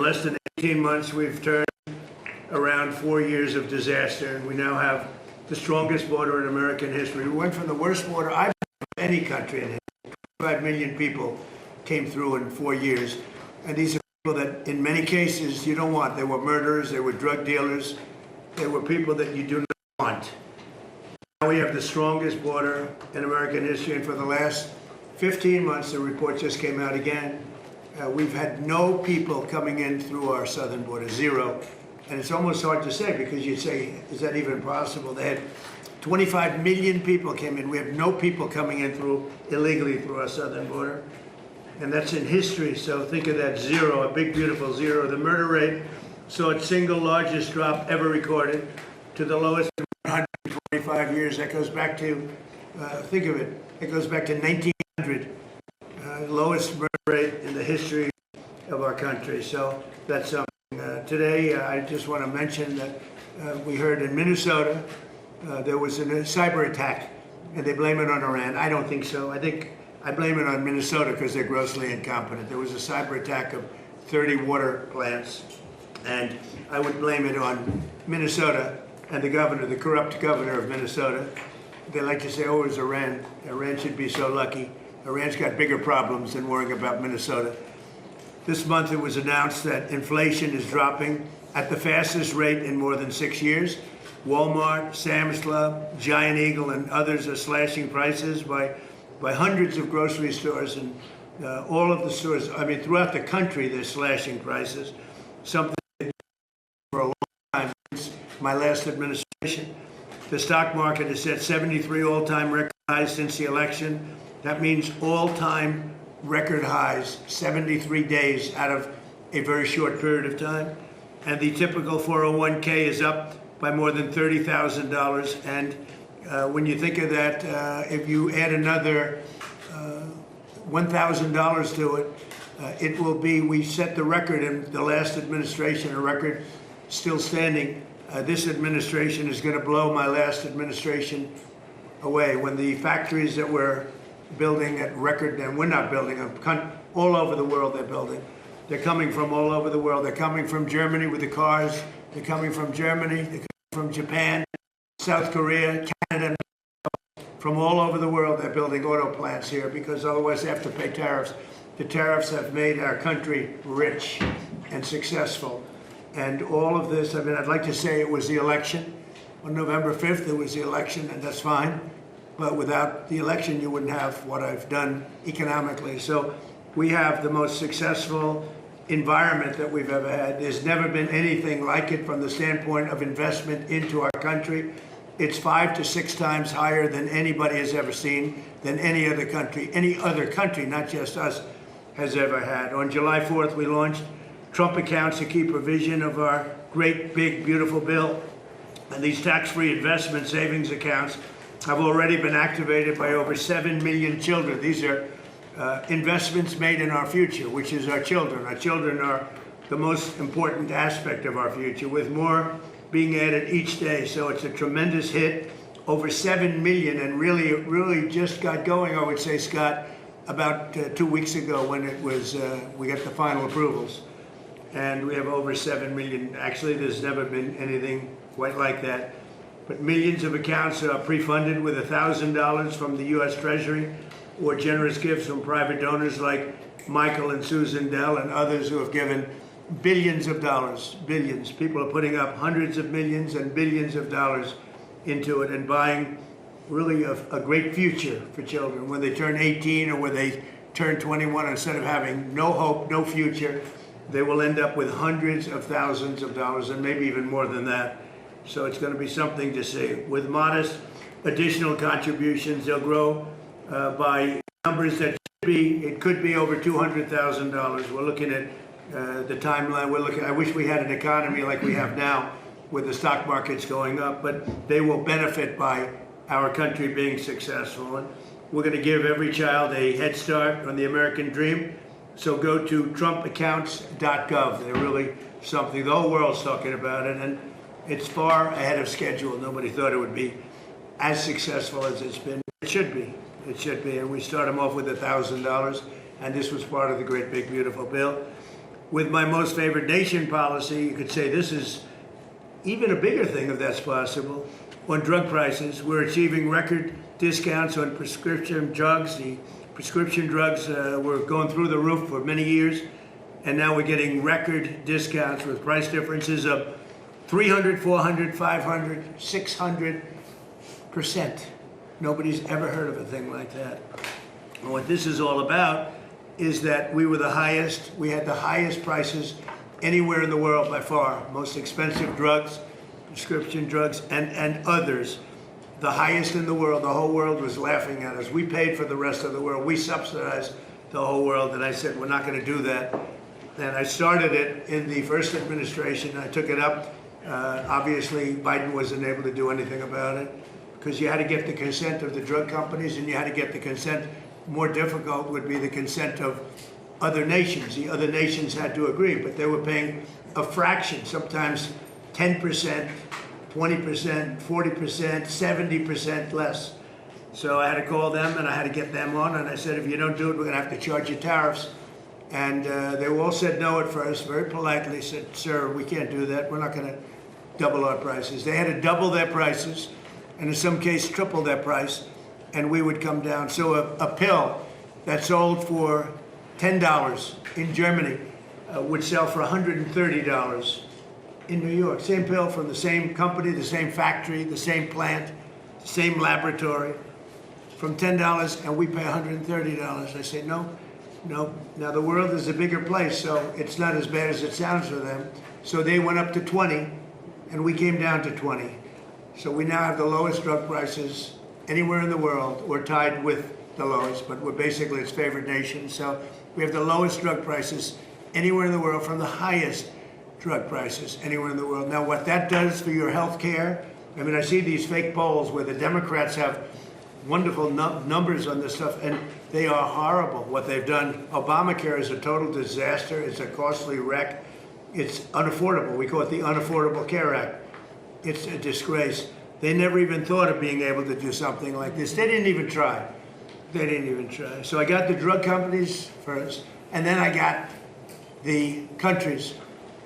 less than 18 months, we've turned around 4 years of disaster, and we now have the strongest border in American history. We went from the worst border I've ever of any country in history. 25 million people came through in 4 years, and these are people that, in many cases, you don't want. They were murderers, they were drug dealers, they were people that you do not want. Now we have the strongest border in American history, and for the last 15 months, the report just came out again. We've had no people coming in through our southern border, zero. And it's almost hard to say, because you'd say, is that even possible? They had 25 million people came in. We have no people coming in illegally through our southern border. And that's in history, so think of that, zero, a big, beautiful zero. The murder rate saw its single largest drop ever recorded to the lowest in 145 years. That goes back to, think of it, it goes back to 1900. Lowest murder rate in the history of our country. So that's something. Today, I just want to mention that we heard in Minnesota there was a cyber attack, and they blame it on Iran. I don't think so. I blame it on Minnesota because they're grossly incompetent. There was a cyber attack of 30 water plants, and I would blame it on Minnesota and the governor, the corrupt governor of Minnesota. They like to say, oh, it was Iran. Iran should be so lucky. Iran's got bigger problems than worrying about Minnesota. This month it was announced that inflation is dropping at the fastest rate in more than 6 years. Walmart, Sam's Club, Giant Eagle, and others are slashing prices by hundreds of grocery stores, and all of the stores, I mean, throughout the country, they're slashing prices. Something for a long time since my last administration. The stock market has set 73 all-time record highs since the election. That means all-time record highs, 73 days out of a very short period of time. And the typical 401k is up by more than $30,000. And when you think of that, if you add another $1,000 to it, it will be, we set the record in the last administration, a record still standing. This administration is going to blow my last administration away. When the factories that we're building at record, and we're not building them, all over the world they're building. They're coming from all over the world. They're coming from Germany with the cars. They're coming from Germany. They're coming from Japan, South Korea, Canada. From all over the world, they're building auto plants here because otherwise they have to pay tariffs. The tariffs have made our country rich and successful. And all of this, I mean, I'd like to say it was the election. On November 5th, it was the election, and that's fine. But without the election, you wouldn't have what I've done economically. So we have the most successful environment that we've ever had. There's never been anything like it from the standpoint of investment into our country. It's 5 to 6 times higher than anybody has ever seen, than any other country, not just us, has ever had. On July 4th, we launched Trump accounts, a key provision of our great, big, beautiful bill. And these tax-free investment savings accounts have already been activated by over 7 million children. These are investments made in our future, which is our children. Our children are the most important aspect of our future, with more being added each day. So it's a tremendous hit, over 7 million, and really just got going, I would say, Scott, about 2 weeks ago when it was, we got the final approvals. And we have over 7 million. Actually, there's never been anything quite like that. But millions of accounts are pre-funded with $1,000 from the U.S. Treasury or generous gifts from private donors like Michael and Susan Dell and others who have given billions of dollars, billions. People are putting up hundreds of millions and billions of dollars into it and buying really a great future for children. When they turn 18 or when they turn 21, instead of having no hope, no future, they will end up with hundreds of thousands of dollars and maybe even more than that. So it's going to be something to see. With modest additional contributions, they'll grow by numbers that it could be over $200,000. We're looking at the timeline. I wish we had an economy like we have now, with the stock markets going up, but they will benefit by our country being successful. And we're going to give every child a head start on the American dream. So go to trumpaccounts.gov. They're really something. The whole world's talking about it, and it's far ahead of schedule. Nobody thought it would be as successful as it's been. It should be. It should be. And we start them off with $1,000, and this was part of the great, big, beautiful bill. with my most favored nation policy, you could say this is even a bigger thing, if that's possible. On drug prices, we're achieving record discounts on prescription drugs. The prescription drugs were going through the roof for many years, and now we're getting record discounts with price differences of 300, 400, 500, 600%. Nobody's ever heard of a thing like that. And what this is all about is that we had the highest prices anywhere in the world by far. Most expensive drugs, prescription drugs, and others. The highest in the world. The whole world was laughing at us. We paid for the rest of the world. We subsidized the whole world. And I said, we're not going to do that. And I started it in the first administration. I took it up. Obviously, Biden wasn't able to do anything about it because you had to get the consent of the drug companies, and you had to get the consent. More difficult would be the consent of other nations. The other nations had to agree, but they were paying a fraction, sometimes 10%, 20%, 40%, 70% less. So I had to call them and I had to get them on, and I said, if you don't do it, we're going to have to charge you tariffs. And they all said no at first, very politely said, sir, we can't do that. We're not going to double our prices. They had to double their prices, and in some case triple their price, and we would come down. So a pill that sold for $10 in Germany would sell for $130 in New York. Same pill from the same company, the same factory, the same plant, the same laboratory, from $10, and we pay $130. I say, no. Now the world is a bigger place, so it's not as bad as it sounds for them. So they went up to 20, and we came down to 20. So we now have the lowest drug prices anywhere in the world. We're tied with the lowest, but we're basically its favored nation. So we have the lowest drug prices anywhere in the world from the highest drug prices anywhere in the world. Now, what that does for your health care, I mean, I see these fake polls where the Democrats have wonderful numbers on this stuff, and they are horrible. What they've done, Obamacare is a total disaster. It's a costly wreck. It's unaffordable. We call it the Unaffordable Care Act. It's a disgrace. They never even thought of being able to do something like this. They didn't even try. They didn't even try. So I got the drug companies first, and then I got the countries.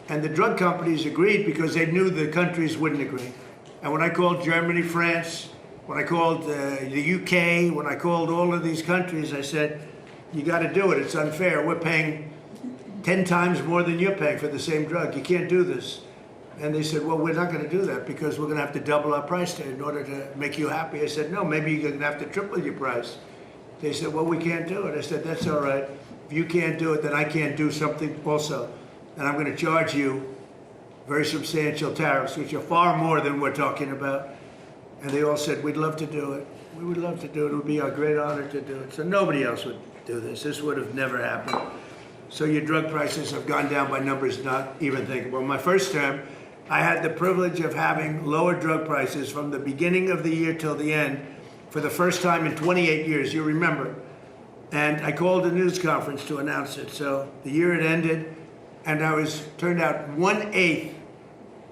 And the drug companies agreed because they knew the countries wouldn't agree. And when I called Germany, France, when I called the UK, when I called all of these countries, I said, you got to do it. It's unfair. We're paying 10 times more than you're paying for the same drug. You can't do this. And they said, well, we're not going to do that because we're going to have to double our price in order to make you happy. I said, no, maybe you're going to have to triple your price. They said, well, we can't do it. I said, that's all right. If you can't do it, then I can't do something also. And I'm going to charge you very substantial tariffs, which are far more than we're talking about. And they all said, we'd love to do it. We would love to do it. It would be our great honor to do it. So nobody else would do this. This would have never happened. So your drug prices have gone down by numbers not even thinkable. My first term, I had the privilege of having lower drug prices from the beginning of the year till the end for the first time in 28 years, you remember. And I called a news conference to announce it. So the year it ended, and I was turned out 1/8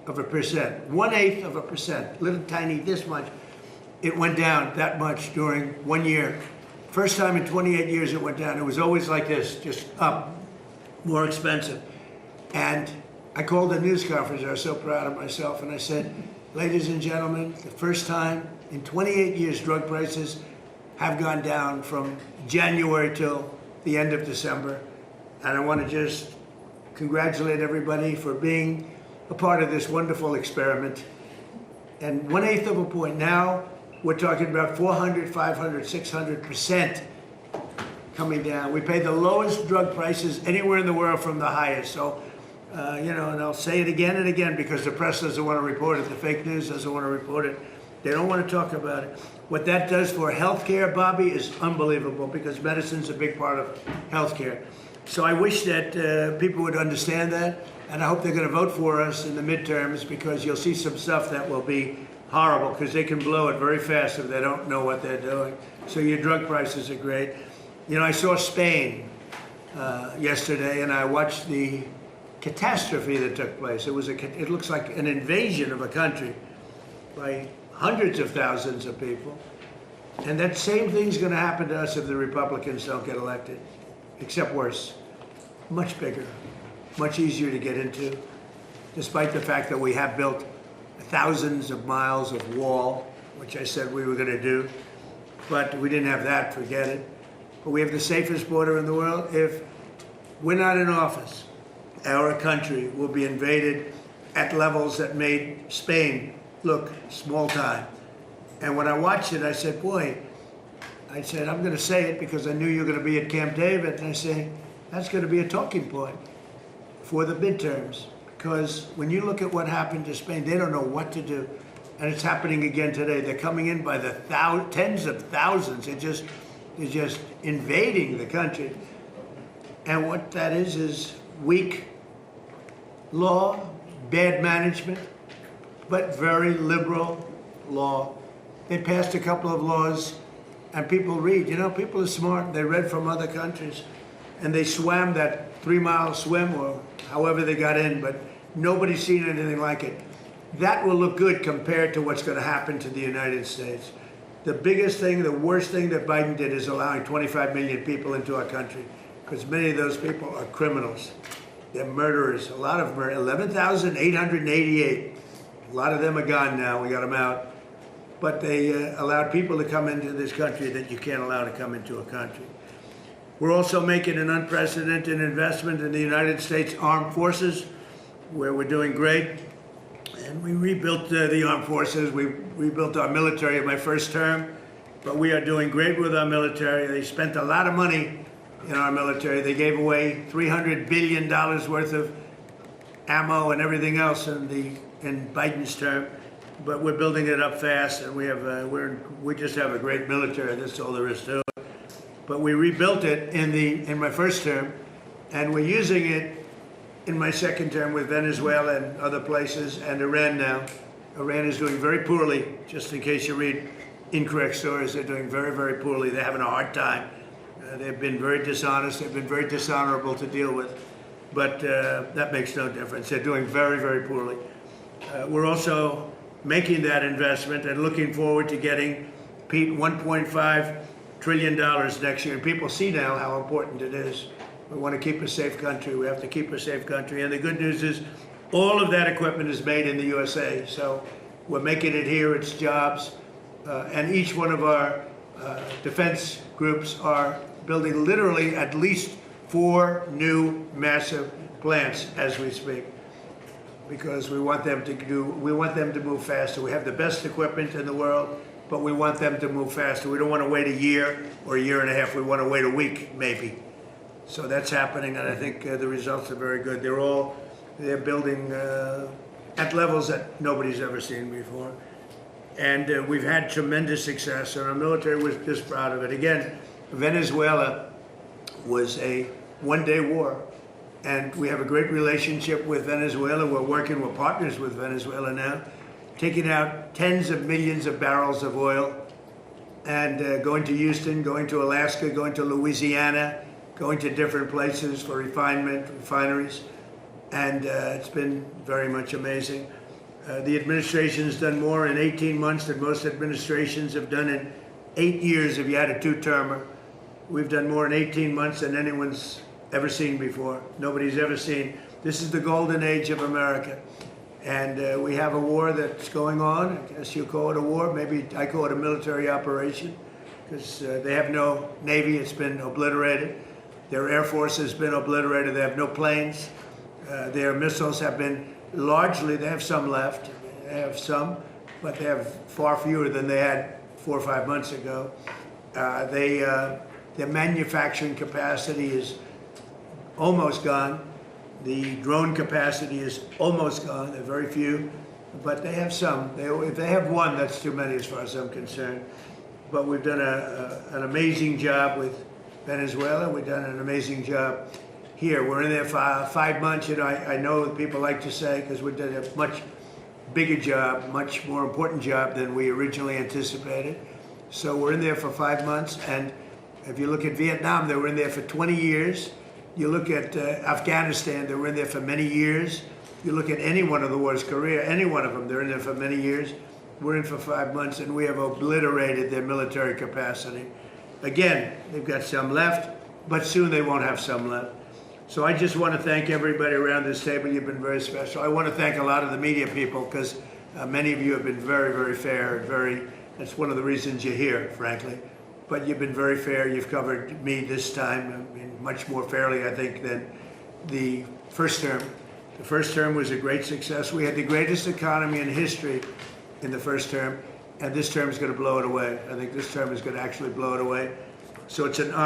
of a percent. 1/8 of a percent, little tiny this much. It went down that much during 1 year. First time in 28 years it went down. It was always like this, just up, more expensive. And I called a news conference. I was so proud of myself. And I said, ladies and gentlemen, the first time in 28 years, drug prices have gone down from January till the end of December. And I want to just congratulate everybody for being a part of this wonderful experiment. And 1/8 of a point. Now we're talking about 400, 500, 600% coming down. We pay the lowest drug prices anywhere in the world from the highest. So, and I'll say it again and again because the press doesn't want to report it. The fake news doesn't want to report it. They don't want to talk about it. What that does for healthcare, Bobby, is unbelievable because medicine's a big part of healthcare. So I wish that people would understand that, and I hope they're going to vote for us in the midterms because you'll see some stuff that will be horrible because they can blow it very fast if they don't know what they're doing. So your drug prices are great. I saw Spain yesterday, and I watched the catastrophe that took place. It looks like an invasion of a country by hundreds of thousands of people. And that same thing's going to happen to us if the Republicans don't get elected, except worse, much bigger. much easier to get into, despite the fact that we have built thousands of miles of wall, which I said we were going to do, but we didn't have that, forget it. But we have the safest border in the world. If we're not in office, our country will be invaded at levels that made Spain look small time. And when I watched it, I said, boy, I said, I'm going to say it because I knew you were going to be at Camp David. And I say, that's going to be a talking point for the midterms. Because when you look at what happened to Spain, they don't know what to do. And it's happening again today. They're coming in by the tens of thousands. They're just invading the country. And what that is weak law, bad management, but very liberal law. They passed a couple of laws, and people read. You know, people are smart. They read from other countries, and they swam that 3-mile swim or however they got in, but nobody's seen anything like it. That will look good compared to what's going to happen to the United States. The biggest thing, the worst thing that Biden did is allowing 25 million people into our country, because many of those people are criminals. They're murderers. A lot of them are 11,888. A lot of them are gone now. We got them out. But they allowed people to come into this country that you can't allow to come into a country. We're also making an unprecedented investment in the United States Armed Forces, where we're doing great. And we rebuilt the armed forces. We rebuilt our military in my first term. But we are doing great with our military. They spent a lot of money in our military. They gave away $300 billion worth of ammo and everything else in Biden's term. But we're building it up fast, and we just have a great military. That's all there is to it. But we rebuilt it in my first term, and we're using it in my second term with Venezuela and other places, and Iran now. Iran is doing very poorly, just in case you read incorrect stories. They're doing very, very poorly. They're having a hard time. They've been very dishonest. They've been very dishonorable to deal with. But that makes no difference. They're doing very, very poorly. We're also making that investment and looking forward to getting, Pete, $1.5 trillion next year. And people see now how important it is. We want to keep a safe country. We have to keep a safe country. And the good news is all of that equipment is made in the USA. So we're making it here. It's jobs. And each one of our defense groups are building literally at least 4 new massive plants as we speak, because we want them to move faster. We have the best equipment in the world, but we want them to move faster. We don't want to wait a year or a year and a half. We want to wait a week, maybe. So that's happening, and I think the results are very good. They're building at levels that nobody's ever seen before. And we've had tremendous success, and our military was just proud of it. Again, Venezuela was a one-day war, and we have a great relationship with Venezuela. We're partners with Venezuela now, taking out tens of millions of barrels of oil, and going to Houston, going to Alaska, going to Louisiana, going to different places for refineries, and it's been very much amazing. The administration has done more in 18 months than most administrations have done in 8 years if you had a 2-termer. We've done more in 18 months than anyone's ever seen before. Nobody's ever seen. This is the golden age of America. And we have a war that's going on. I guess you call it a war. Maybe I call it a military operation, because they have no Navy. It's been obliterated. Their Air Force has been obliterated. They have no planes. Their missiles have been largely, they have some left. They have some, but they have far fewer than they had 4 or 5 months ago. Their manufacturing capacity is almost gone. The drone capacity is almost gone. There are very few, but they have some. If they have one, that's too many as far as I'm concerned. But we've done an amazing job with Venezuela. We've done an amazing job here. We're in there for 5 months. You know, I know people like to say, because we did a much bigger job, much more important job than we originally anticipated. So we're in there for 5 months, and if you look at Vietnam, they were in there for 20 years. You look at Afghanistan, they were in there for many years. You look at any one of the wars, Korea, any one of them, they're in there for many years. We're in for 5 months, and we have obliterated their military capacity. Again, they've got some left, but soon they won't have some left. So I just want to thank everybody around this table. You've been very special. I want to thank a lot of the media people because many of you have been very, very fair and that's one of the reasons you're here, frankly. But you've been very fair. You've covered me this time much more fairly, I think, than the first term. The first term was a great success. We had the greatest economy in history in the first term, and this term is going to blow it away. I think this term is going to actually blow it away. So it's an honor.